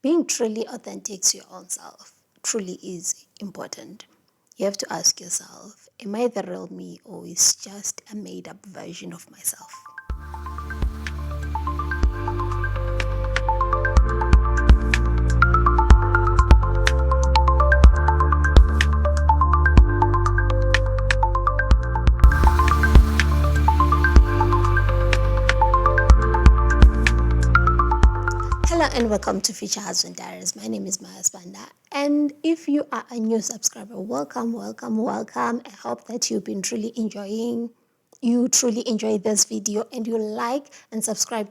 being truly authentic to your own self truly is important. You have to ask yourself, am I the real me, or is just a made-up version of myself? Hello and welcome to Future Husband Diaries. My name is Maya Spanda, and if you are a new subscriber, welcome. I hope that you've been you truly enjoy this video, and you like and subscribe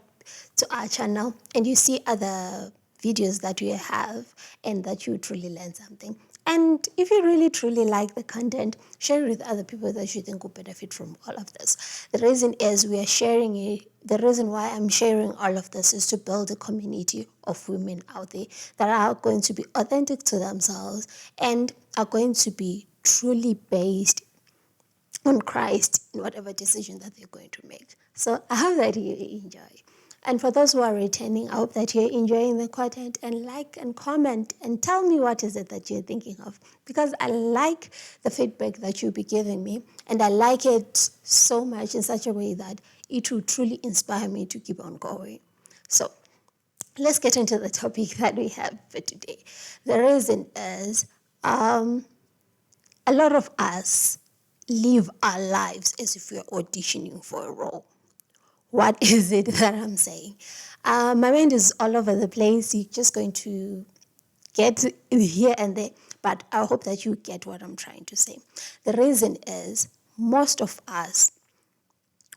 to our channel, and you see other videos that we have, and that you truly learn something. And if you really truly like the content, share it with other people that you think will benefit from all of this. The reason is we are sharing it. The reason why I'm sharing all of this is to build a community of women out there that are going to be authentic to themselves and are going to be truly based on Christ in whatever decision that they're going to make. So I hope that you enjoy. And for those who are returning, I hope that you're enjoying the content, and like and comment and tell me what is it that you're thinking of, because I like the feedback that you'll be giving me, and I like it so much in such a way that it will truly inspire me to keep on going. So let's get into the topic that we have for today. The reason is a lot of us live our lives as if we're auditioning for a role. What is it that I'm saying? My mind is all over the place. You're just going to get here and there, but I hope that you get what I'm trying to say. The reason is most of us,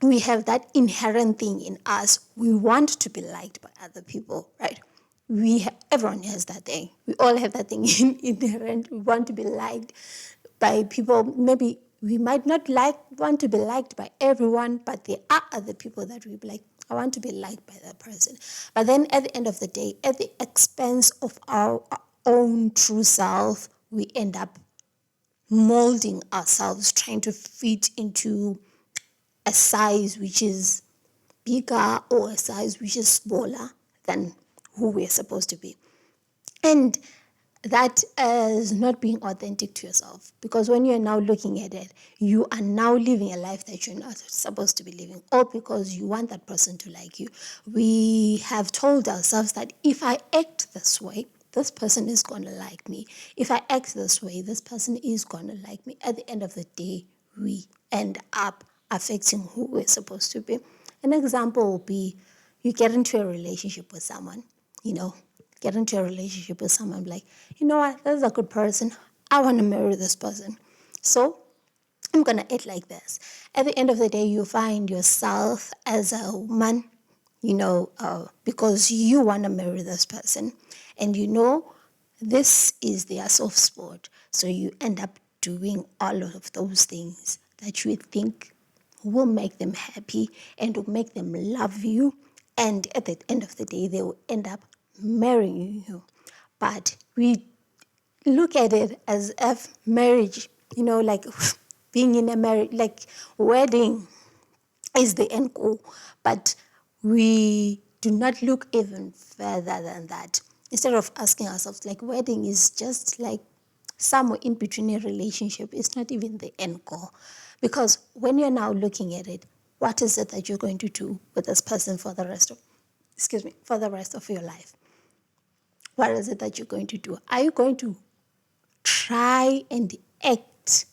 we have that inherent thing in us. We want to be liked by other people, right? Everyone has that thing. We all have that thing inherent. We want to be liked by people. Maybe we might not want to be liked by everyone, but there are other people that we be like, I want to be liked by that person. But then at the end of the day, at the expense of our own true self, we end up molding ourselves, trying to fit into a size which is bigger or a size which is smaller than who we're supposed to be. And that is not being authentic to yourself, because when you're now looking at it, you are now living a life that you're not supposed to be living, all because you want that person to like you. We have told ourselves that if I act this way, this person is going to like me. If I act this way, this person is going to like me. At the end of the day, we end up affecting who we're supposed to be. An example will be, you get into a relationship with someone, get into a relationship with someone like, you know what, this is a good person. I want to marry this person. So I'm going to act like this. At the end of the day, you find yourself as a woman, because you want to marry this person. And this is their soft spot. So you end up doing all of those things that you think will make them happy and will make them love you. And at the end of the day, they will end up marrying you. But we look at it as if marriage, like being in a marriage, like wedding is the end goal. But we do not look even further than that. Instead of asking ourselves, like, wedding is just like somewhere in between a relationship. It's not even the end goal. Because when you're now looking at it, what is it that you're going to do with this person for the rest of your life? What is it that you're going to do? Are you going to try and act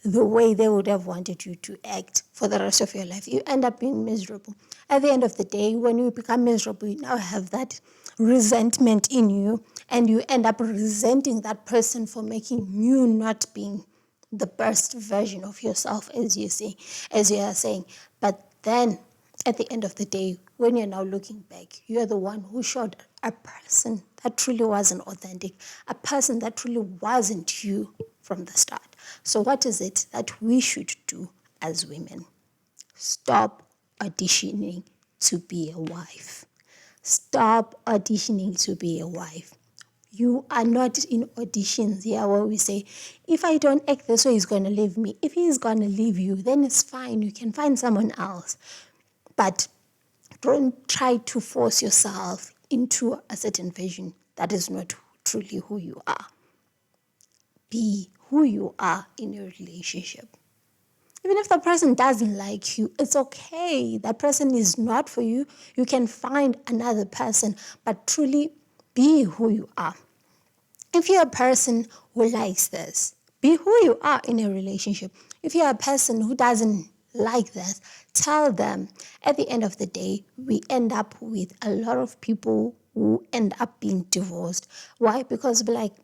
the way they would have wanted you to act for the rest of your life? You end up being miserable. At the end of the day, when you become miserable, you now have that resentment in you, and you end up resenting that person for making you not being the best version of yourself, as you are saying. But then at the end of the day, when you're now looking back, you're the one who showed a person that truly wasn't authentic, a person that truly wasn't you from the start. So what is it that we should do as women? Stop auditioning to be a wife. Stop auditioning to be a wife. You are not in auditions here where we say, if I don't act this way, he's going to leave me. If he's going to leave you, then it's fine. You can find someone else. But don't try to force yourself into a certain version that is not truly who you are. Be who you are in a relationship. Even if the person doesn't like you, it's okay. That person is not for you. You can find another person, but truly be who you are. If you're a person who likes this, be who you are in a relationship. If you're a person who doesn't like this, tell them. At the end of the day, we end up with a lot of people who end up being divorced. Why? Because we're like,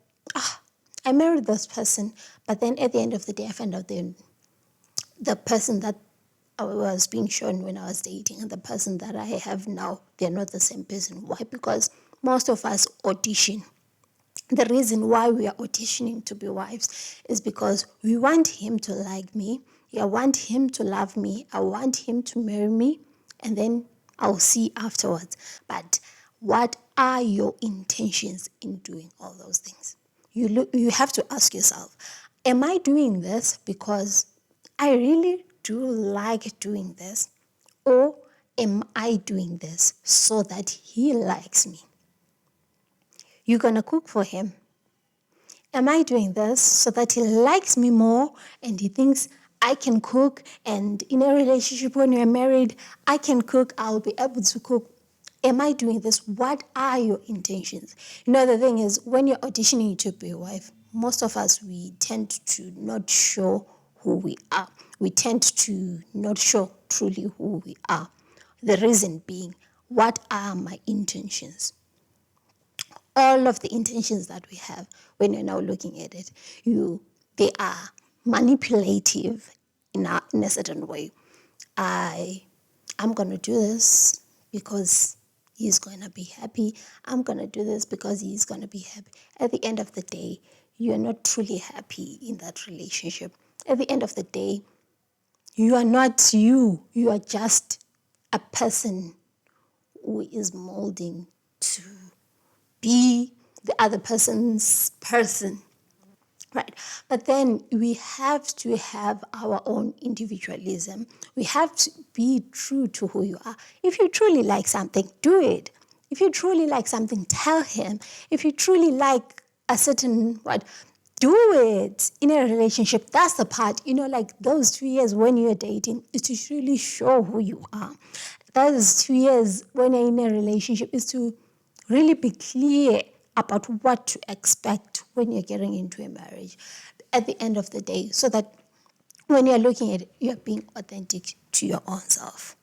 I married this person, but then at the end of the day, I found out the person that I was being shown when I was dating and the person that I have now, they're not the same person. Why? Because most of us audition. The reason why we are auditioning to be wives is because we want him to like me. I want him to love me. I want him to marry me. And then I'll see afterwards. But what are your intentions in doing all those things? You have to ask yourself, am I doing this because I really do like doing this? Or am I doing this so that he likes me? You're going to cook for him. Am I doing this so that he likes me more and he thinks I can cook? And in a relationship, when you're married, I can cook, I'll be able to cook. Am I doing this? What are your intentions? The thing is, when you're auditioning to be a wife, most of us, we tend to not show who we are. We tend to not show truly who we are. The reason being, what are my intentions? All of the intentions that we have when you're now looking at it, they are manipulative in a certain way. I'm going to do this because he's going to be happy. I'm going to do this because he's going to be happy. At the end of the day, you're not truly happy in that relationship. At the end of the day, you are not you. You are just a person who is molding to be the other person's person, right? But then we have to have our own individualism. We have to be true to who you are. If you truly like something, do it. If you truly like something, tell him. If you truly like a certain what, do it in a relationship. That's the part, like those 2 years when you're dating is to really show who you are. Those 2 years when you're in a relationship is to really be clear about what to expect when you're getting into a marriage at the end of the day, so that when you're looking at it, you're being authentic to your own self.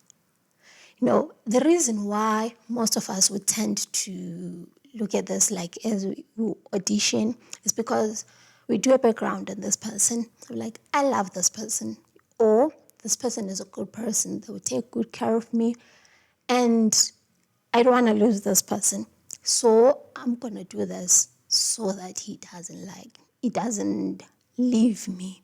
The reason why most of us would tend to look at this like as we audition is because we do a background on this person. We're like, I love this person, or this person is a good person. They will take good care of me, and I don't want to lose this person. So I'm going to do this so that he doesn't leave me.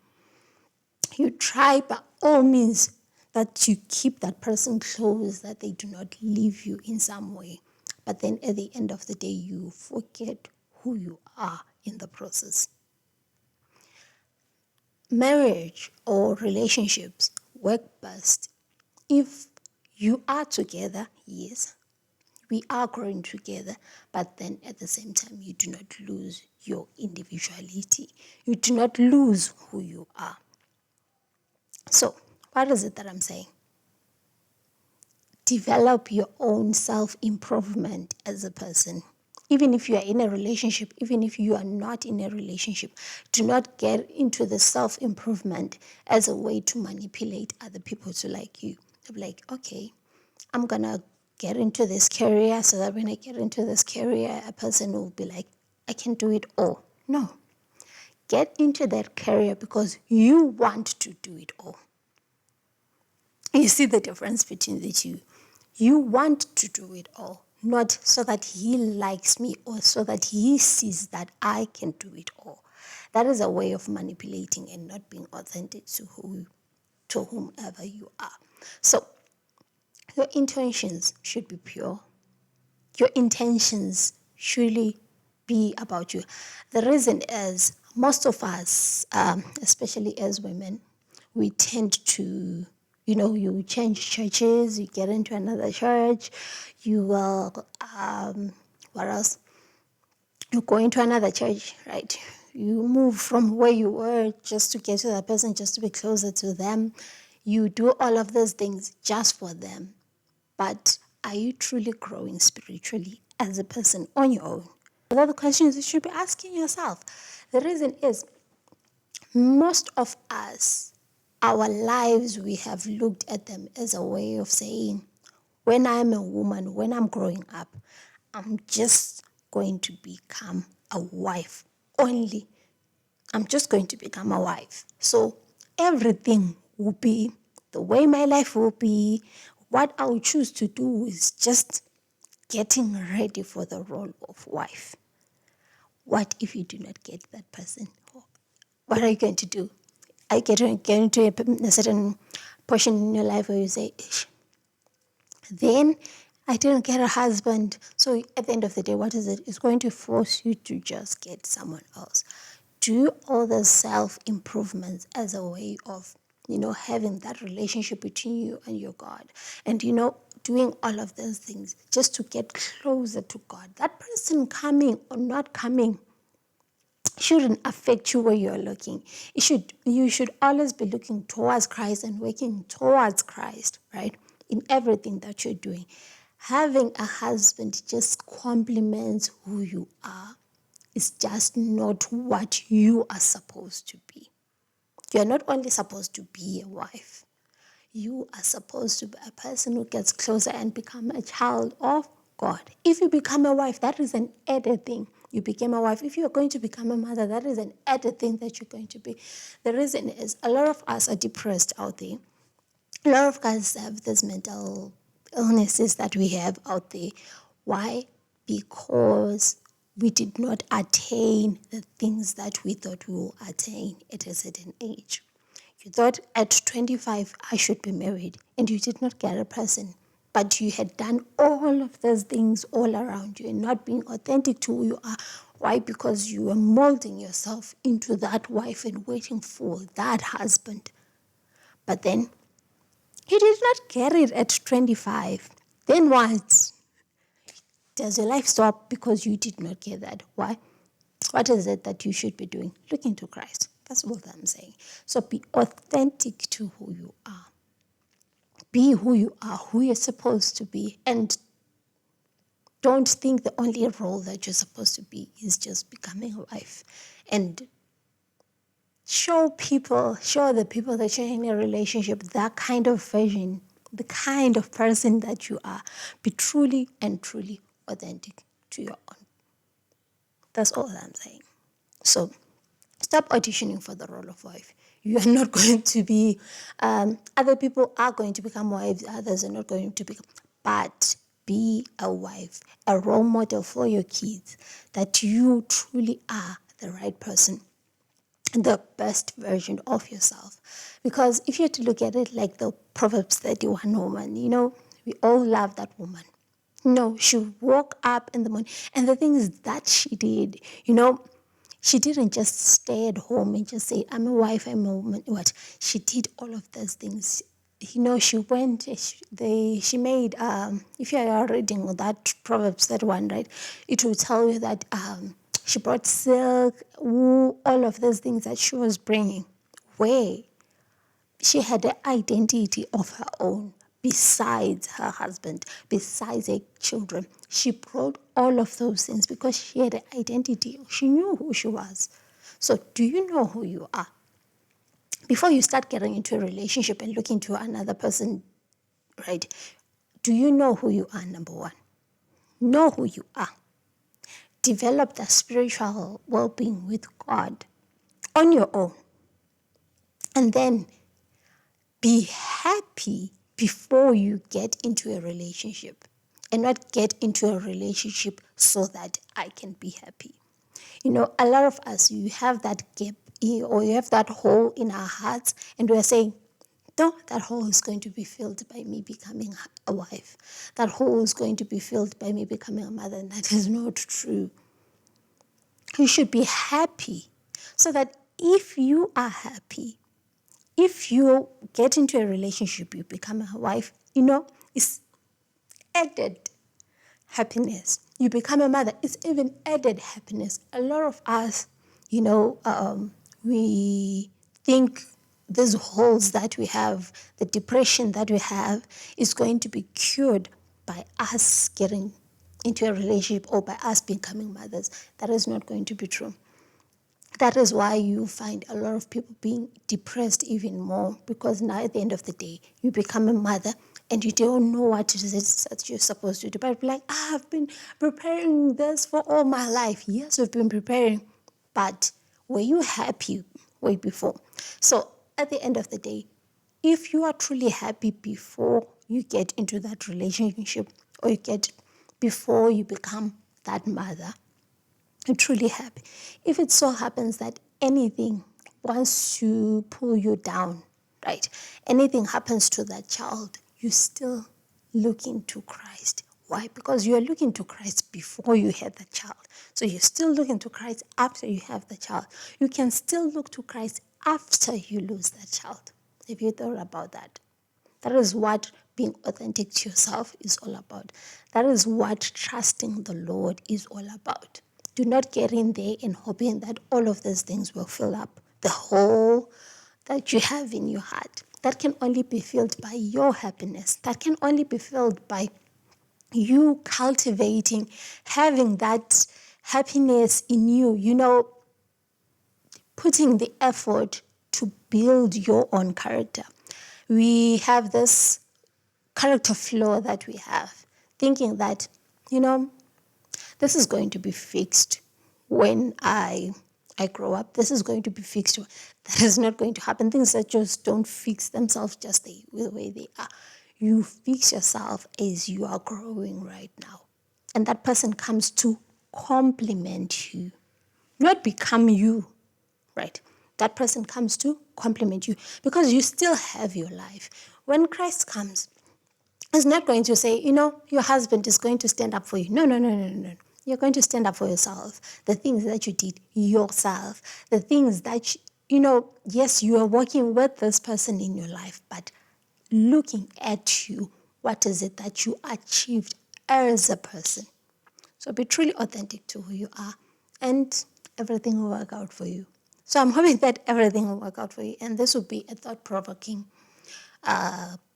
You try by all means that you keep that person close, that they do not leave you in some way. But then at the end of the day, you forget who you are in the process. Marriage or relationships work best if you are together, yes. We are growing together, but then at the same time, you do not lose your individuality. You do not lose who you are. So, what is it that I'm saying? Develop your own self-improvement as a person. Even if you are in a relationship, even if you are not in a relationship, do not get into the self-improvement as a way to manipulate other people to like you. They'll be like, okay, I'm going to get into this career so that when I get into this career, a person will be like, I can do it all. No. Get into that career because you want to do it all. You see the difference between the two. You want to do it all, not so that he likes me or so that he sees that I can do it all. That is a way of manipulating and not being authentic to whomever you are. So, your intentions should be pure. Your intentions should be about you. The reason is most of us, especially as women, we tend to, you change churches, you get into another church, you will, what else? You go into another church, right? You move from where you were just to get to that person, just to be closer to them. You do all of those things just for them. But are you truly growing spiritually as a person on your own? Those are the questions you should be asking yourself. The reason is most of us, our lives, we have looked at them as a way of saying, when I'm a woman, when I'm growing up, I'm just going to become a wife only. I'm just going to become a wife. So everything will be the way my life will be. What I will choose to do is just getting ready for the role of wife. What if you do not get that person? What are you going to do? Are you getting to a certain portion in your life where you say, then I didn't get a husband. So at the end of the day, what is it? It's going to force you to just get someone else. Do all the self-improvements as a way of, having that relationship between you and your God. And, doing all of those things just to get closer to God. That person coming or not coming shouldn't affect you where you're looking. You should always be looking towards Christ and working towards Christ, right? In everything that you're doing. Having a husband just complements who you are. It's just not what you are supposed to be. You're not only supposed to be a wife. You are supposed to be a person who gets closer and become a child of God. If you become a wife, that is an added thing. You became a wife. If you're going to become a mother, that is an added thing that you're going to be. The reason is a lot of us are depressed out there. A lot of guys have these mental illnesses that we have out there. Why? Because we did not attain the things that we thought we will attain at a certain age. You thought at 25, I should be married, and you did not get a person. But you had done all of those things all around you and not being authentic to who you are. Why? Because you were molding yourself into that wife and waiting for that husband. But then you did not get it at 25. Then what? Does your life stop because you did not get that? Why? What is it that you should be doing? Looking to Christ. That's all I'm saying. So be authentic to who you are. Be who you are, who you're supposed to be. And don't think the only role that you're supposed to be is just becoming a wife. And show the people that you're in a relationship, that kind of version, the kind of person that you are. Be truly and truly authentic to your own. That's all I'm saying. So stop auditioning for the role of wife. You are not going to be, other people are going to become wives, others are not going to become, but be a wife, a role model for your kids, that you truly are the right person, the best version of yourself. Because if you had to look at it like the Proverbs 31 woman, we all love that woman. No, she woke up in the morning. And the thing is that she did, she didn't just stay at home and just say, I'm a wife, I'm a woman. What? She did all of those things. She went, she made, if you are reading that Proverbs, that one, right, it will tell you that she brought silk, wool, all of those things that she was bringing. Where? She had an identity of her own besides her husband, besides her children. She brought all of those things because she had an identity. She knew who she was. So do you know who you are? Before you start getting into a relationship and looking to another person, right, do you know who you are, number one? Know who you are. Develop the spiritual well-being with God on your own. And then be happy before you get into a relationship, and not get into a relationship so that I can be happy. A lot of us, you have that gap or you have that hole in our hearts, and we're saying, no, that hole is going to be filled by me becoming a wife. That hole is going to be filled by me becoming a mother, and that is not true. You should be happy so that if you are happy, if you get into a relationship, you become a wife, it's added. happiness. You become a mother, it's even added happiness. A lot of us, we think these holes that we have, the depression that we have, is going to be cured by us getting into a relationship or by us becoming mothers. That is not going to be true. That is why you find a lot of people being depressed even more, because now at the end of the day, you become a mother and you don't know what it is that you're supposed to do. But like, I've been preparing this for all my life. Yes, we've been preparing, but were you happy way before? So at the end of the day, if you are truly happy before you get into that relationship or before you become that mother, I'm truly happy. If it so happens that anything wants to pull you down, right? Anything happens to that child, you still looking to Christ. Why? Because you are looking to Christ before you had the child. So you're still looking to Christ after you have the child. You can still look to Christ after you lose that child. Have you thought about that? That is what being authentic to yourself is all about. That is what trusting the Lord is all about. Do not get in there and hoping that all of these things will fill up the hole that you have in your heart. That can only be filled by your happiness. That can only be filled by you cultivating, having that happiness in you, putting the effort to build your own character. We have this character flaw that we have, thinking that, this is going to be fixed when I grow up. This is going to be fixed. That is not going to happen. Things that just don't fix themselves just the way they are. You fix yourself as you are growing right now. And that person comes to complement you, not become you, right? That person comes to complement you because you still have your life. When Christ comes, it's not going to say, your husband is going to stand up for you. No, no, no, no, no. You're going to stand up for yourself. The things that you did yourself, the things that, yes, you are working with this person in your life, but looking at you, what is it that you achieved as a person? So be truly authentic to who you are, and everything will work out for you. So I'm hoping that everything will work out for you, and this will be a thought-provoking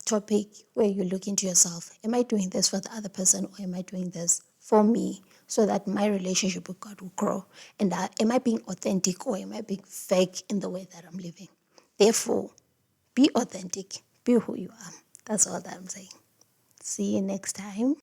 topic where you look into yourself. Am I doing this for the other person, or am I doing this for me so that my relationship with God will grow? And am I being authentic, or am I being fake in the way that I'm living? Therefore, be authentic. Be who you are. That's all that I'm saying. See you next time.